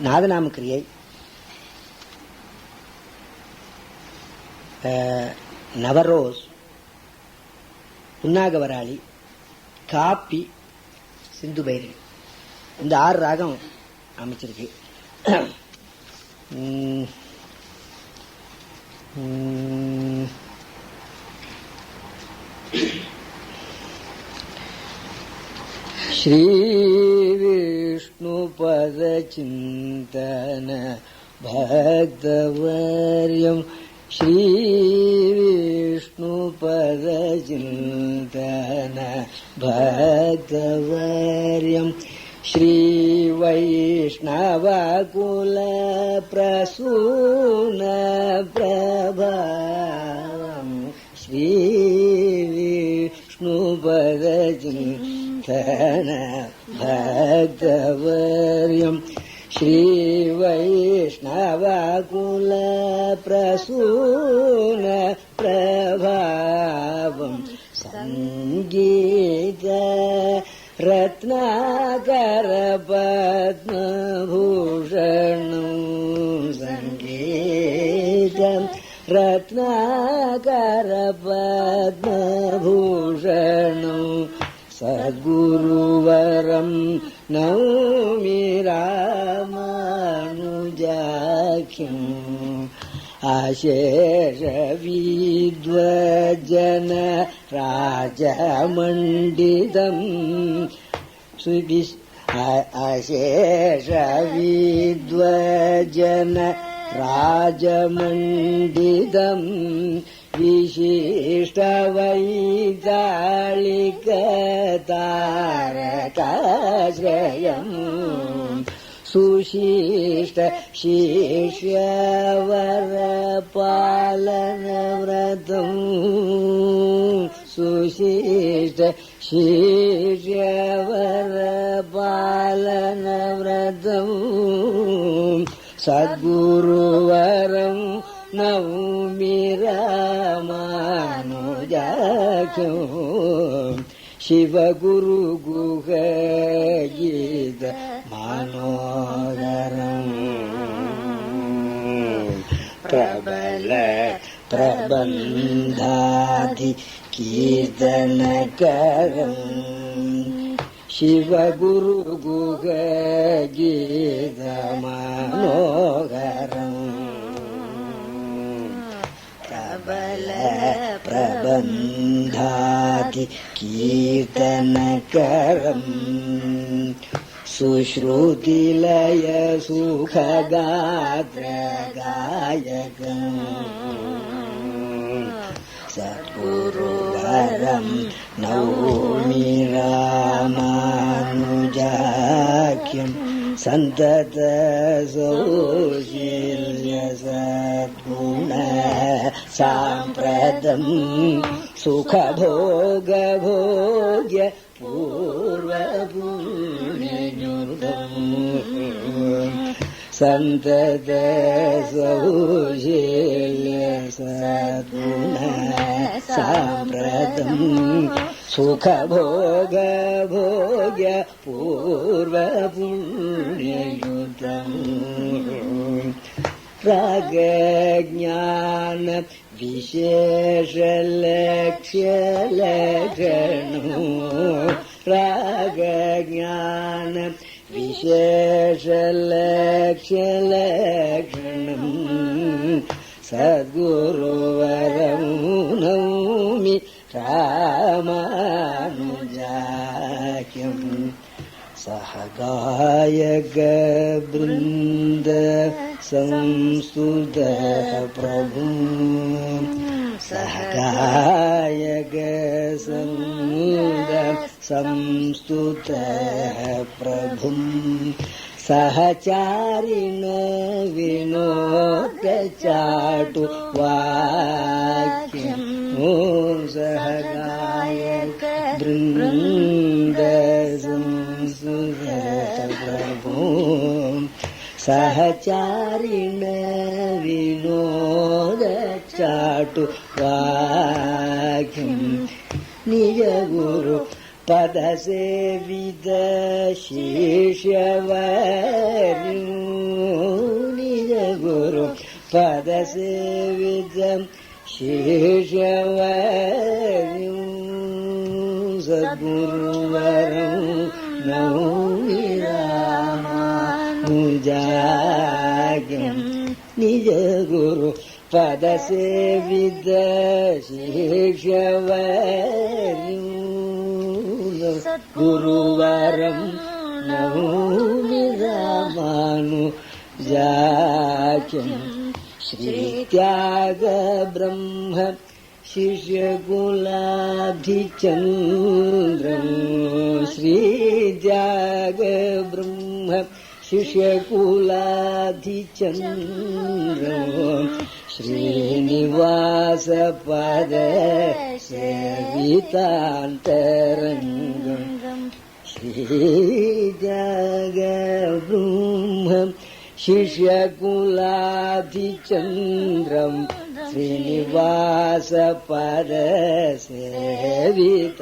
நாதநாம கிரியை நவரோஸ், புன்னாகவராளி, காப்பி, சிந்து பைரவி, இந்த 6 ராகம் அமைச்சிருக்கு. श्री विष्णुपद चिंतन भक्तवर्यं श्री विष्णुपद चिंतन भक्तवर्यं श्री वैष्णवकुल प्रसून प्रभावं श्री विष्णुपद चिंतन भक्तवर्यं श्री वैष्णवकुल प्रसून प्रभावं संगीत रत्नाकर पद्मभूषणं संगीत रत्नाकर पद्मभूषणं सद्गुरुवरं नौमि रामानुजाख्यम् अशेष विद्वज्जन राजमण्डितम् अशेष विद्वज्जन राजमण्डितम् विशिष्ट वैतालिकतारकाश्रयम् सुशिष्ट शिष्यवरपालनव्रतम् सुशिष्ट शिष्यवरपालनव्रतम् सद्गुरुवरं नौमि रामानुजाख्यम् शिवगुरु गुहगीत मनोहरम् प्रबल प्रबन्धादि कीर्तनकरम् शिवगुरु गुहगीत मनोहरम् प्रबल प्रबन्धादि कीर्तनकरम् सुश्रुतिलय सुखगात्र गायकम् सद्गुरुवरं नौमि रामानुजाख्यम् सन्तत सौशील्य सद्गुण साम्प्रतम् सुखभोगभोग्य पूर्वपुण्ययुतम् सन्तत सौशील्य सद्गुण साम्प्रतम् सुखभोगभोग्य पूर्वपुण्ययुतम् रागज्ञान विशेषलक्ष्यलक्षणो रागज्ञान विशेषलक्ष्यलक्षणम् सद्गुरुवरं नौमि रामानुजाख्यम् सह गायकवृन्द संस्तुत प्रभुं सह संस्तुत प्रभुं सहचारिण विनोद चाटु वाक्यं सह गायक वृन्द संस्तुत प्रभुं सहचारिण विनोद चाटु वाक्यं निज गुरु பதசேவித சேஷவரி நிஜ குரு பதசேவித சேஷவரி சத்குருவரம் நௌமி ராமானுஜாயம் நிஜ குரு பதசேவித சேஷவரி குருவரம் நௌமி ராமானுஜாயம் ஸ்ரீத்யாக பிரம்ம शिष्यकुलाधिचन्द्रम् श्रीत्याग ब्रह्म शिष्यकुलाधिचन्द्रम् श्रीनिवासपद सेवितान्तरङ्गम् श्रीत्याग ब्रह्म शिष्यकुलाधिचन्द्रम् श्रीनिवासपद सेवितान्तरङ्गम्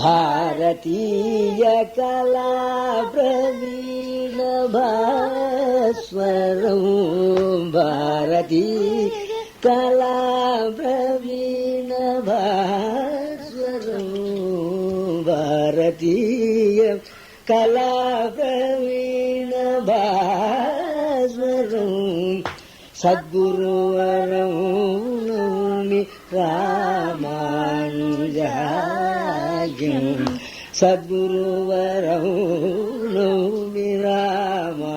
भारतीय कला प्रवीण भास्वरम् भारतीय कला प्रवीण भास्वरम् भारतीय कला प्रवीण भास्वरम् सद्गुरुवरं नौमि रामानुजायं सद्गुरुवरं नौमि रामानुजायं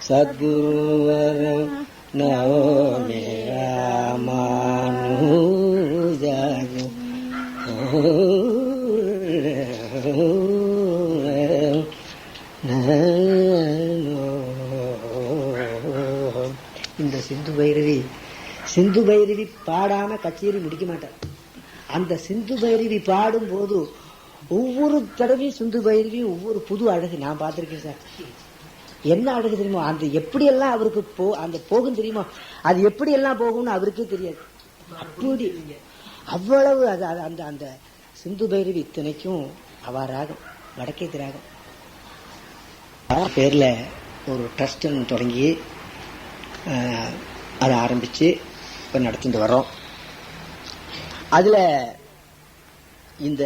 सद्गुरुवरं नौमि रामानुजायं இந்த சிந்து பைரவி பாடாம கச்சேரி முடிக்க மாட்டார். அந்த சிந்து பைரவி பாடும் போது ஒவ்வொரு தடவையும் சிந்து பைரவி ஒவ்வொரு புது அழகு நான் பார்த்திருக்கேன் சார். என்ன அழகு தெரியுமோ, அந்த எப்படியெல்லாம் அவருக்கு அந்த போகும் தெரியுமோ, அது எப்படியெல்லாம் போகும்னு அவருக்கே தெரியாது. அப்படி அவ்வளவு அந்த அந்த சிந்து பைரவி இத்தனைக்கும் அவ ராகம் வடக்கேத்தி ராகம் பேர்ல ஒரு ட்ரஸ்ட் தொடங்கி அதை ஆரம்பிச்சு இப்ப நடத்திட்டு வர்றோம். அதுல இந்த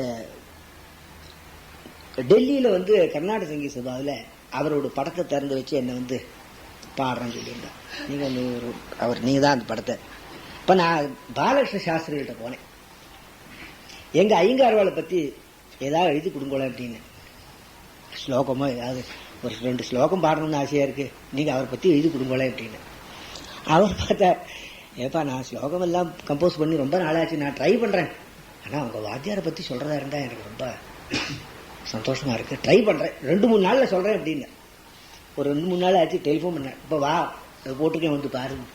டெல்லியில கர்நாடக சங்கீத சபாவில் அவரோட படத்தை திறந்து வச்சு என்ன பாடுறேன்னு சொல்லியிருந்தேன். நீங்க நீங்க தான் அந்த படத்தை. இப்ப நான் பாலகிருஷ்ண சாஸ்திரிகிட்ட போனேன். எங்க ஐயங்கார்வாளை பத்தி ஏதாவது எழுதி கொடுங்கோல அப்படின்னு. ஸ்லோகமோ ஏதாவது ஒரு 2 ஸ்லோகம் பாடணும்னு ஆசையா இருக்கு, நீங்க அவரை பத்தி எழுதி கொடுங்கோல அப்படின்னு. அவர் பார்த்தா, ஏப்பா நான் ஸ்லோகம் எல்லாம் கம்போஸ் பண்ணி ரொம்ப நாளாச்சு, நான் ட்ரை பண்றேன், ஆனா உங்க வாத்தியாரை பத்தி சொல்றதா இருந்தா எனக்கு ரொம்ப சந்தோஷமா இருக்கு, ட்ரை பண்றேன், 2-3 நாள்ல சொல்றேன் அப்படின்னு. ஒரு 2-3 நாள் ஆச்சு. டெலிபோன் பண்ணேன். இப்ப வா போட்டுக்கேன் பாருங்க.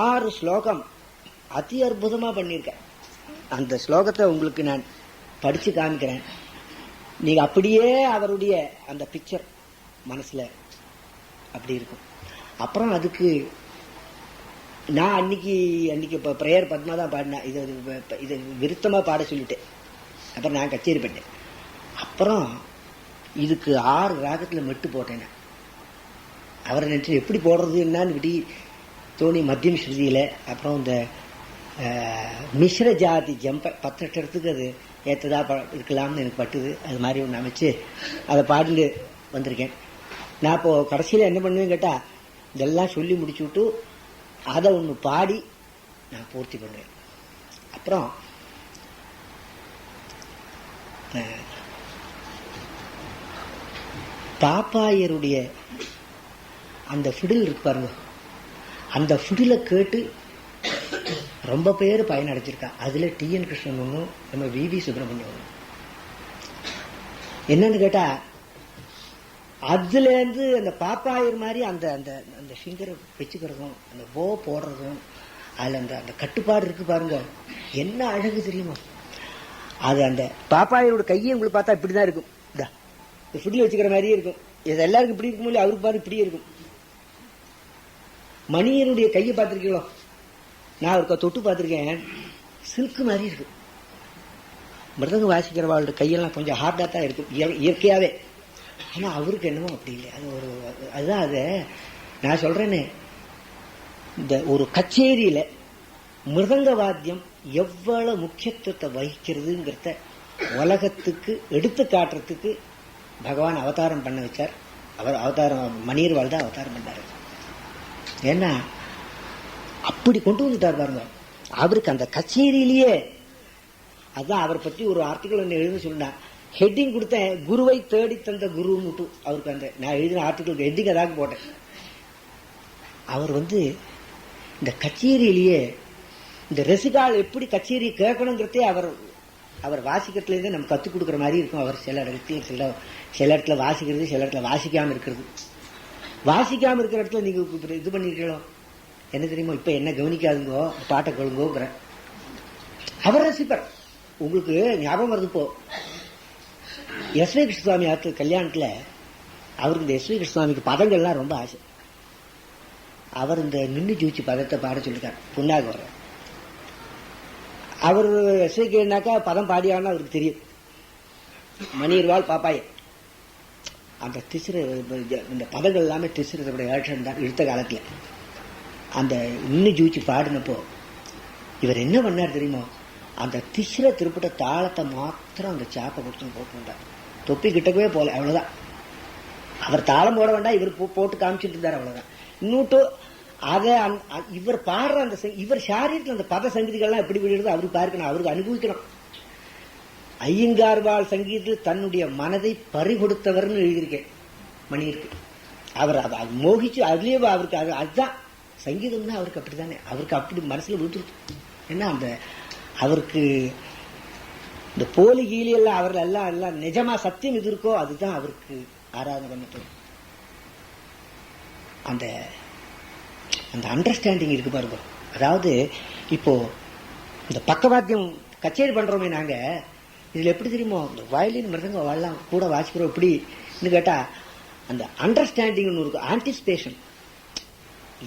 6 ஸ்லோகம் அதி அற்புதமா பண்ணியிருக்கேன். அந்த ஸ்லோகத்தை உங்களுக்கு நான் படிச்சு காமிக்கிறேன். நீங்க அப்படியே அவருடைய அந்த பிக்சர் மனசுல அப்படி இருக்கும். அப்புறம் அதுக்கு நான் அன்னைக்கு இப்ப பிரேயர் பத்மா தான் பாடினேன். இது விருத்தமா பாட சொல்லிட்டேன். அப்புறம் நான் கச்சேரி பண்ணேன். அப்புறம் இதுக்கு 6 ராகத்துல மெட்டு போட்டேன். அவரை நினைச்சு எப்படி போடுறது என்னன்னு விடி தோணி மத்தியம் ஸ்ருதியில. அப்புறம் இந்த மிஸ்ர ஜாதி ஜம்ப 18 இடத்துக்கு அது ஏற்றதா இருக்கலாம்னு எனக்கு பட்டுது. அது மாதிரி ஒன்று அமைச்சு அதை பாடிட்டு வந்திருக்கேன். நான் இப்போ கடைசியில் என்ன பண்ணுவேன்னு கேட்டா, இதெல்லாம் சொல்லி முடிச்சு விட்டு அதை ஒன்று பாடி நான் பூர்த்தி பண்ணுவேன். அப்புறம் பாப்பாயருடைய அந்த ஃபிடில் இருக்கு பாருங்க, அந்த ஃபிடிலை கேட்டு ரொம்ப பேர் பயனடைஞ்சிருக்கா. அதுல டி.என். கிருஷ்ணன் ஒன்றும் நம்ம வி.வி. சுப்பிரமணியம் ஒன்றும். என்னன்னு கேட்டா, அதுல இருந்து அந்த பாப்பாயர் மாதிரி அந்த அந்த அந்த ஃபிங்கரை வச்சுக்கிறதும் அந்த போ போடுறதும் அதுல அந்த அந்த கட்டுப்பாடு இருக்கு பாருங்க, என்ன அழகு தெரியுமா. அது அந்த பாப்பாயரோட கையை உங்களுக்கு பார்த்தா இப்படிதான் இருக்கும். ஃபிடில் வச்சுக்கிற மாதிரியே இருக்கும். இது எல்லாருக்கும் இப்படி இருக்கும், அவருக்கு பாரு இப்படியே இருக்கும். மணியனுடைய கையை பார்த்திருக்கீங்களோ, நான் ஒருக்கா தொட்டு பார்த்துருக்கேன், சில்க் மாதிரி இருக்கு. மிருதங்க வாசிக்கிறவாளோட கையெல்லாம் கொஞ்சம் ஹார்டா தான் இருக்கும் இயற்கையாவே. ஆனா அவருக்கு என்னமோ அப்படி இல்லை. அது ஒரு அதுதான் அது நான் சொல்றேன்னு, இந்த ஒரு கச்சேரியில மிருதங்க வாத்தியம் எவ்வளவு முக்கியத்துவத்தை வகிக்கிறதுங்கிறத உலகத்துக்கு எடுத்து காட்டுறதுக்கு பகவான் அவதாரம் பண்ண வச்சார். அவர் அவதாரம் மணியர்வாள் தான் அவதாரம் பண்ணாரு. ஏன்னா அப்படி கொண்டு வந்துட்டார் பாருங்க. அவருக்கு அந்த கச்சேரியிலேயே அதான் அவரை பற்றி ஒரு ஆர்டிகல் ஒன்று எழுத சொன்னேன். ஹெட்டிங் கொடுத்தேன், குருவை தேடி தந்த குருன்னு. அவருக்கு அந்த நான் எழுதின ஆர்டிகலுக்கு ஹெட்டிங் அதாக போட்டேன். அவர் இந்த கச்சேரியிலேயே இந்த ரசிகால் எப்படி கச்சேரி கேட்கணுங்கிறதே அவர் வாசிக்கிறதுலேருந்தே நம்ம கற்றுக் கொடுக்குற மாதிரி இருக்கும். அவர் சில இடத்துல வாசிக்கிறது, சில இடத்துல வாசிக்காம இருக்கிறது. வாசிக்காம இருக்கிற இடத்துல நீங்க இது பண்ணிருக்கீங்களோ என்ன தெரியுமோ, இப்ப என்ன கவனிக்காதுங்கோ, பாட்டை கொள்ளுங்கோங்கிற அவர் ரசிப்பார். உங்களுக்கு ஞாபகம் வருது, இப்போ எஸ் வி கிருஷ்ணசுவாமி ஆற்று கல்யாணத்துல அவருக்கு இந்த எஸ் வி கிருஷ்ணசுவாமிக்கு பதங்கள்லாம் ரொம்ப ஆசை. அவர் இந்த நின்று ஜூச்சி பதத்தை பாட சொல்லிருக்கார். புண்ணாக வர அவர் எஸ் வி கேனாக்கா பதம் பாடியான்னு அவருக்கு தெரியும். மணியர்வாள் பாப்பாய அந்த திசிர இந்த பதங்கள் எல்லாமே திசிரத்துடைய வேஷம் தான் இழுத்த காலத்துல. அந்த நின்று ஜூச்சி பாடினப்போ இவர் என்ன பண்ணார் தெரியுமோ, அந்த திசிர திருப்பட்ட தாளத்தை மாத்திரம் அந்த சாப்பை கொடுத்து போட்டுட்டார். தொப்பி கிட்டக்கவே போல, அவ்வளவுதான். அவர் தாளம் போட வேண்டாம், இவர் போட்டு காமிச்சிட்டு இருந்தார், அவ்வளவுதான். இன்னூட்டு அதை இவர் பாடுற அந்த இவர் சாரீரத்தில் அந்த பத சங்கீதிகள்லாம் எப்படி விடுறது அவருக்கு பார்க்கணும், அவருக்கு அனுபவிக்கணும். ஐயங்கார்வாள் சங்கீதத்தில் தன்னுடைய மனதை பறிகொடுத்தவர்னு எழுதியிருக்கேன் மணியிருக்கு. அவர் அதை மோகிச்சு அதுலயே அவருக்கு அதுதான் சங்கீதம்னா அவருக்கு அப்படித்தானே, அவருக்கு அப்படி மனசுல விழுத்துருக்கு. ஏன்னா அந்த அவருக்கு இந்த போலி கீழி எல்லாம் அவர்கள் எல்லாம் நிஜமா சத்தியம் எது இருக்கோ அதுதான் அவருக்கு ஆராதனை பண்ணப்படும். அந்த அந்த அண்டர்ஸ்டாண்டிங் இருக்கு பாருங்க. அதாவது இப்போ இந்த பக்கவாத்தியம் கச்சேரி பண்றோமே நாங்க, இதுல எப்படி தெரியுமோ, இந்த வயலின் மிருதங்க வாழலாம் கூட வாசிக்கிறோம். எப்படின்னு கேட்டா அந்த அண்டர்ஸ்டாண்டிங் இருக்கும், ஆன்டிசிபேஷன்.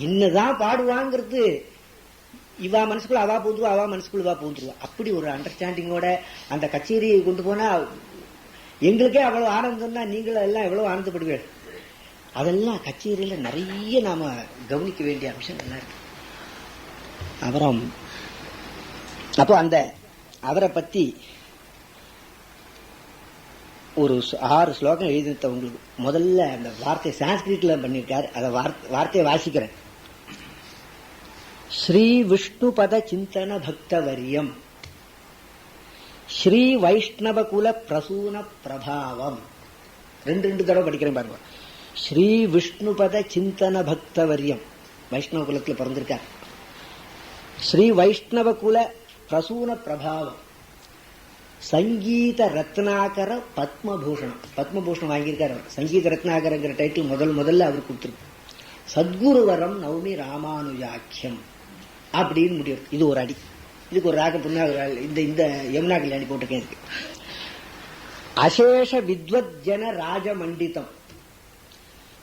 இன்னதான் பாடுவாங்கிறது இவா மனசுக்குள்ள அவா பூந்துருவா, அவா மனசுக்குள்ள இவா பூந்துருவா. அப்படி ஒரு அண்டர்ஸ்டாண்டிங்கோட அந்த கச்சேரியை கொண்டு போனா எங்களுக்கே அவ்வளவு ஆனந்தம்னா நீங்களும் எல்லாம் எவ்வளவு ஆனந்தப்படுவீர்கள். அதெல்லாம் கச்சேரியில நிறைய நாம கவனிக்க வேண்டிய அம்சங்கள்லாம் இருக்கு. அப்புறம் அப்போ அந்த அவரை பத்தி ஒரு 6 ஸ்லோகம் எழுதித்த உங்களுக்கு முதல்ல அந்த வார்த்தை சான்ஸ்கிரிட்ல பண்ணிருக்காரு. அதை வார்த்தையை வாசிக்கிறேன். ஸ்ரீ விஷ்ணுபத சிந்தன பக்தவரியம் ஸ்ரீ வைஷ்ணவ குல பிரசூன பிரபாவம். ரெண்டு தடவை படிக்கிறேன் பாருங்க. ஸ்ரீ விஷ்ணுபத சிந்தன பக்தவரியம், வைஷ்ணவ குலத்துல பிறந்திருக்கார். ஸ்ரீ வைஷ்ணவ குல பிரசூன பிரபாவம், சங்கீத ரத்னாகர பத்மபூஷணம். பத்மபூஷணம் வாங்கியிருக்காரு அவர். சங்கீத ரத்னாகரங்கிற டைட்டில் முதல்ல அவர் கொடுத்திருக்கு. சத்குருவரம் நவமி ராமானுஜாக்கியம் அப்படின்னு முடியும். இது ஒரு அடி. இதுக்கு ஒரு ராக புண்ணாக இந்த யமுனா கல்யாணி போட்டிருக்கேன். இருக்கு அசேஷ வித்வத் ஜன ராஜமண்டிதம்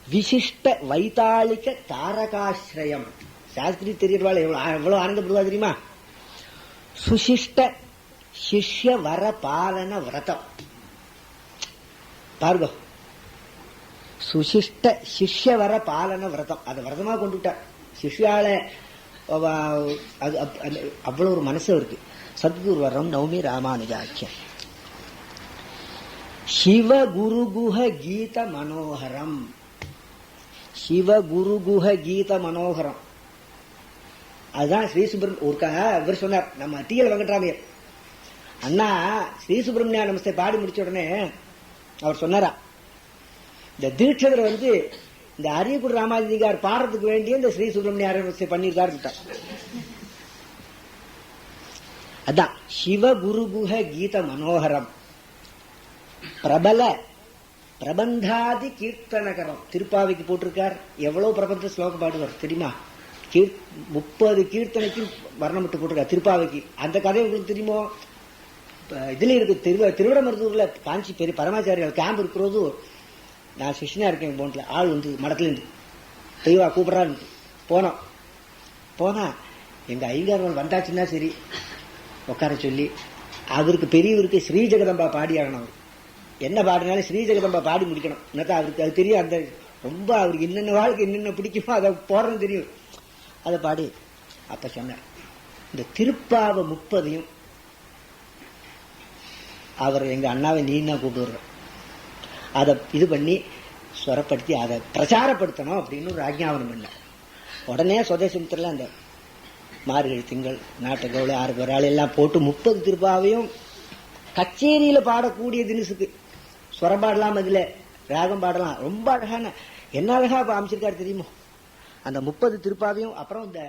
விசிஷ்ட வைத்தாளிக தாரகாசிரயம். சாஸ்திரி தெரியவாள் எவ்வளவு ஆனந்தப்படுவா தெரியுமா. சுசிஷ்ட சிஷ்ய வர பாலன விரதம் பாருங்க. சுசிஷ்ட சிஷ்ய வர பாலன விரதம், அதை விரதமா கொண்டுட்டார். சிஷ்யால அவ்வளவு ஒரு மனசு இருக்கு. சத்குருவரம் நவமி ராமானுஜாக்கியம். சிவ குருகுஹ கீத மனோகரம். சிவ குருகுஹ கீத மனோகரம், அதுதான் ஸ்ரீ சுப்பிரமணியம். இவர் சொன்னார், நம்ம டி.எல். வெங்கட்ராமையர் அண்ணா ஸ்ரீ சுப்பிரமணியா நமஸ்தே பாடி முடிச்ச உடனே அவர் சொன்னாரா, இந்த தீட்சதர் இந்த அரியக்குடி ராமாஜிகார் பாடுறதுக்கு வேண்டிய இந்த ஸ்ரீ சுப்பிரமணிய நமஸ்தே பண்ணியிருக்காரு. அதான் சிவ குருகுஹ கீத மனோகரம் பிரபல பிரபந்தாதி கீர்த்தனகரம். திருப்பாவைக்கு போட்டிருக்கார். எவ்வளவு பிரபந்த ஸ்லோகம் பாடுவார் தெரியுமா? 30 கீர்த்தனைக்கு வர்ணமிட்டு போட்டிருக்கார் திருப்பாவைக்கு. அந்த கதை உங்களுக்கு தெரியுமோ? இதுல இருக்கு திருவிடமருதூர்ல காஞ்சி பெரிய பரமாச்சாரியால் கேம்ப் இருக்கிறது. நான் சிஷ்யனா இருக்கேன் போன்ல. ஆள் மடத்துல இருந்து தெய்வா கூப்பிடறான்னு போனா எங்க ஐயங்கார் வந்தாச்சுன்னா சரி உட்கார சொல்லி, அவருக்கு பெரியவருக்கு ஸ்ரீ ஜெகதம்பா பாடி ஆகணும். என்ன பாடினாலும் ஸ்ரீ ஜெகதம்பா பாடி முடிக்கணும். என்னத்தான் அவருக்கு அது தெரியும். அந்த ரொம்ப அவருக்கு என்னென்ன வாழ்க்கை என்னென்ன பிடிக்குமோ அதை போடுறது தெரியும். அதை பாடி அப்ப சொன்னார், இந்த திருப்பாவை 30 அவர் எங்க அண்ணாவை நீனா கூப்பிடுற அதை இது பண்ணி ஸ்வரப்படுத்தி அதை பிரச்சாரப்படுத்தணும் அப்படின்னு ஒரு ஆக்ஞாபனம் பண்ண உடனே சுதேசமுத்திரல அந்த மார்கழி திங்கள் நாட்டுக்கோளை 6 பேரால் எல்லாம் போட்டு 30 திருப்பாவையும் கச்சேரியில பாடக்கூடிய தினசுக்கு ஸ்வரம் பாடலாம், அதுல ராகம் பாடலாம். ரொம்ப அழகான என்ன அழகா அமைச்சிருக்காரு தெரியுமோ அந்த 30 திருப்பாவையும். அப்புறம் இந்த